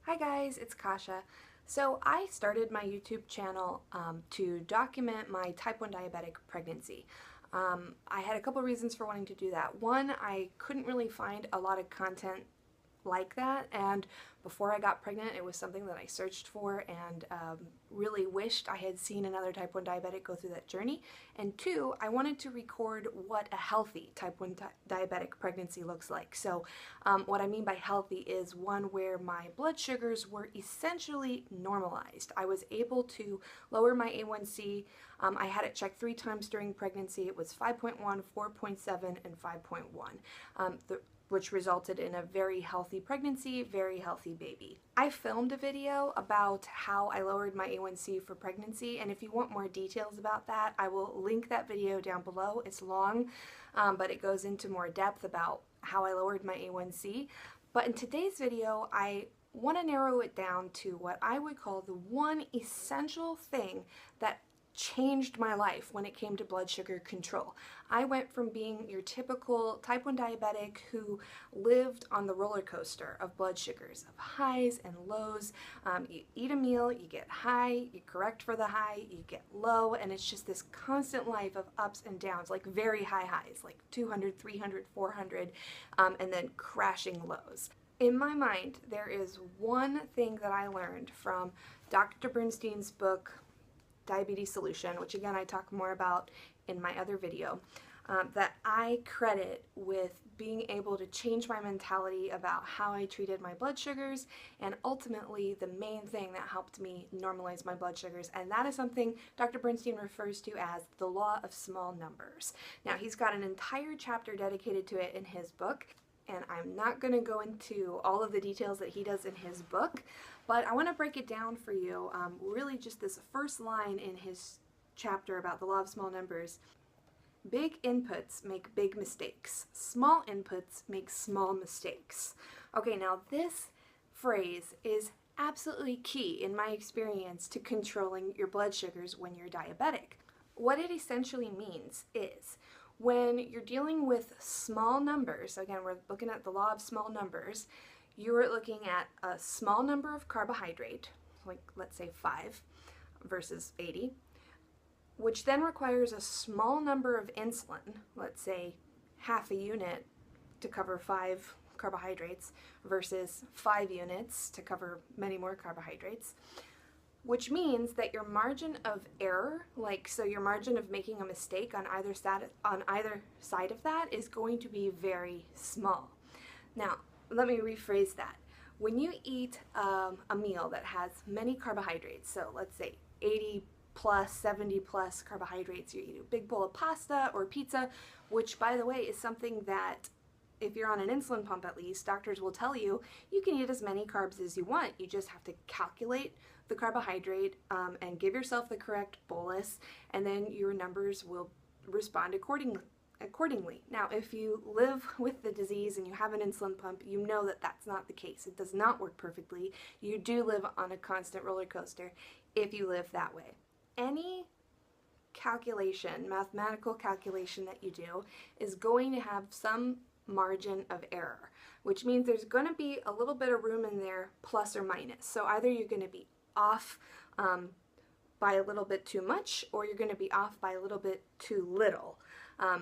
Hi guys, it's Kasha. So I started my YouTube channel to document my type 1 diabetic pregnancy. I had a couple reasons for wanting to do that. One, I couldn't really find a lot of content like that, and before I got pregnant it was something that I searched for and really wished I had seen another type 1 diabetic go through that journey. And two, I wanted to record what a healthy type 1 diabetic pregnancy looks like. So what I mean by healthy is one where my blood sugars were essentially normalized. I was able to lower my A1C. I had it checked 3 times during pregnancy. It was 5.1, 4.7, and 5.1. Which resulted in a very healthy pregnancy, very healthy baby. I filmed a video about how I lowered my A1C for pregnancy, and if you want more details about that, I will link that video down below. It's long, but it goes into more depth about how I lowered my A1C. But in today's video, I want to narrow it down to what I would call the one essential thing that changed my life when it came to blood sugar control. I went from being your typical type 1 diabetic who lived on the roller coaster of blood sugars, of highs and lows. You eat a meal, you get high, you correct for the high, you get low, and it's just this constant life of ups and downs, like very high highs, like 200, 300, 400, and then crashing lows. In my mind, there is one thing that I learned from Dr. Bernstein's book, Diabetes Solution, which again I talk more about in my other video, that I credit with being able to change my mentality about how I treated my blood sugars, and ultimately the main thing that helped me normalize my blood sugars, and that is something Dr. Bernstein refers to as the law of small numbers. Now, he's got an entire chapter dedicated to it in his book, and I'm not going to go into all of the details that he does in his book, but I want to break it down for you, really just this first line in his chapter about the law of small numbers. Big inputs make big mistakes. Small inputs make small mistakes. Okay, now this phrase is absolutely key in my experience to controlling your blood sugars when you're diabetic. What it essentially means is when you're dealing with small numbers, so again, we're looking at the law of small numbers, you're looking at a small number of carbohydrate, like let's say 5 versus 80, which then requires a small number of insulin, let's say half a unit to cover 5 carbohydrates versus 5 units to cover many more carbohydrates. Which means that your margin of error, so your margin of making a mistake on either side of that is going to be very small. Now, let me rephrase that. When you eat a meal that has many carbohydrates, so let's say 80 plus, 70 plus carbohydrates, you eat a big bowl of pasta or pizza, which by the way is something that if you're on an insulin pump at least, doctors will tell you you can eat as many carbs as you want. You just have to calculate the carbohydrate and give yourself the correct bolus, and then your numbers will respond accordingly. Now, if you live with the disease and you have an insulin pump, you know that that's not the case. It does not work perfectly. You do live on a constant roller coaster if you live that way. Any calculation, mathematical calculation that you do is going to have some margin of error, which means there's going to be a little bit of room in there, plus or minus. So either you're going to be off by a little bit too much, or you're going to be off by a little bit too little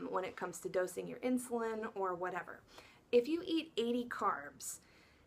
when it comes to dosing your insulin or whatever. If you eat 80 carbs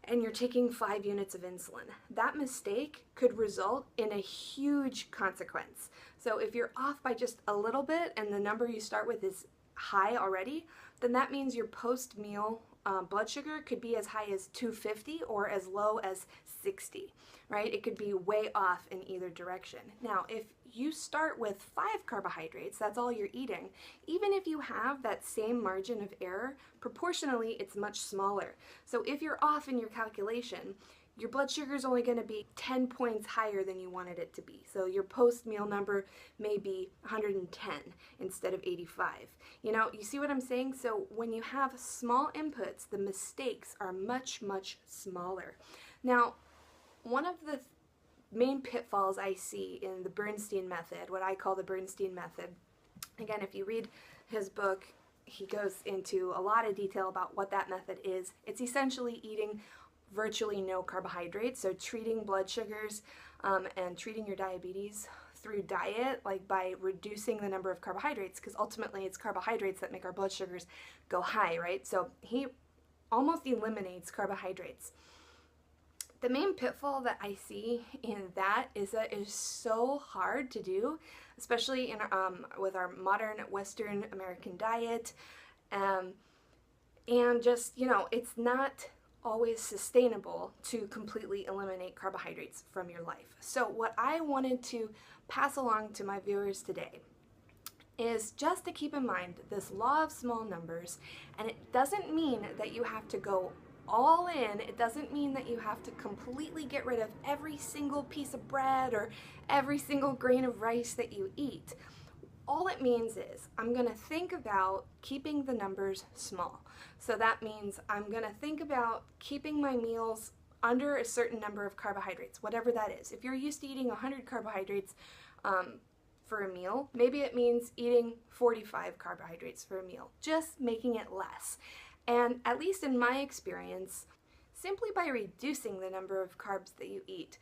and you're taking 5 units of insulin, that mistake could result in a huge consequence. So if you're off by just a little bit and the number you start with is high already, then that means your post-meal blood sugar could be as high as 250 or as low as 60, right? It could be way off in either direction. Now, if you start with 5 carbohydrates, that's all you're eating, even if you have that same margin of error, proportionally it's much smaller. So if you're off in your calculation, your blood sugar is only going to be 10 points higher than you wanted it to be. So your post-meal number may be 110 instead of 85. You know, you see what I'm saying? So when you have small inputs, the mistakes are much, much smaller. Now, one of the main pitfalls I see in the Bernstein method, what I call the Bernstein method, again, if you read his book, he goes into a lot of detail about what that method is. It's essentially eating virtually no carbohydrates. So treating blood sugars and treating your diabetes through diet, like by reducing the number of carbohydrates, because ultimately it's carbohydrates that make our blood sugars go high, right? So he almost eliminates carbohydrates. The main pitfall that I see in that is that it is so hard to do, especially in with our modern Western American diet, and just, you know, it's not always sustainable to completely eliminate carbohydrates from your life. So what I wanted to pass along to my viewers today is just to keep in mind this law of small numbers, and it doesn't mean that you have to go all in. It doesn't mean that you have to completely get rid of every single piece of bread or every single grain of rice that you eat. All it means is I'm going to think about keeping the numbers small. So that means I'm going to think about keeping my meals under a certain number of carbohydrates, whatever that is. If you're used to eating 100 carbohydrates for a meal, maybe it means eating 45 carbohydrates for a meal, just making it less. And at least in my experience, simply by reducing the number of carbs that you eat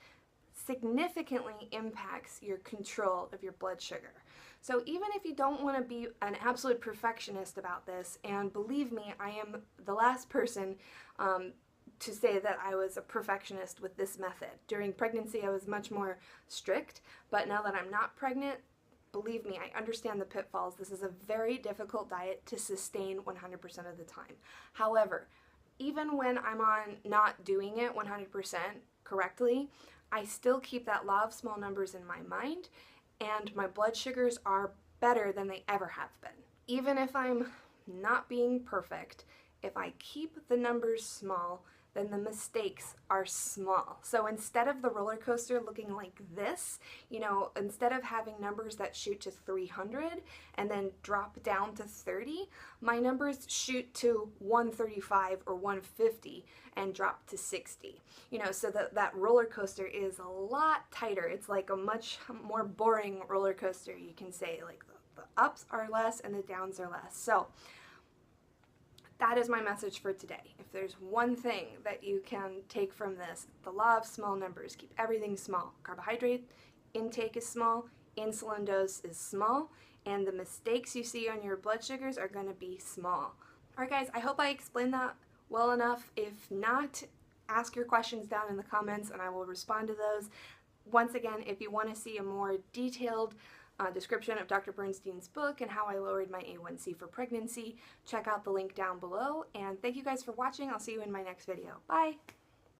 significantly impacts your control of your blood sugar. So even if you don't want to be an absolute perfectionist about this, and believe me, I am the last person to say that I was a perfectionist with this method. During pregnancy, I was much more strict, but now that I'm not pregnant, believe me, I understand the pitfalls. This is a very difficult diet to sustain 100% of the time. However, even when I'm on not doing it 100% correctly, I still keep that law of small numbers in my mind, and my blood sugars are better than they ever have been. Even if I'm not being perfect, if I keep the numbers small, then the mistakes are small. So instead of the roller coaster looking like this, you know, instead of having numbers that shoot to 300 and then drop down to 30, my numbers shoot to 135 or 150 and drop to 60. You know, so that roller coaster is a lot tighter. It's like a much more boring roller coaster, you can say. Like the ups are less and the downs are less. So that is my message for today. If there's one thing that you can take from this, the law of small numbers. Keep everything small. Carbohydrate intake is small, insulin dose is small, and the mistakes you see on your blood sugars are going to be small. Alright guys, I hope I explained that well enough. If not, ask your questions down in the comments and I will respond to those. Once again, if you want to see a more detailed description of Dr. Bernstein's book and how I lowered my A1C for pregnancy, check out the link down below. And thank you guys for watching. I'll see you in my next video. Bye!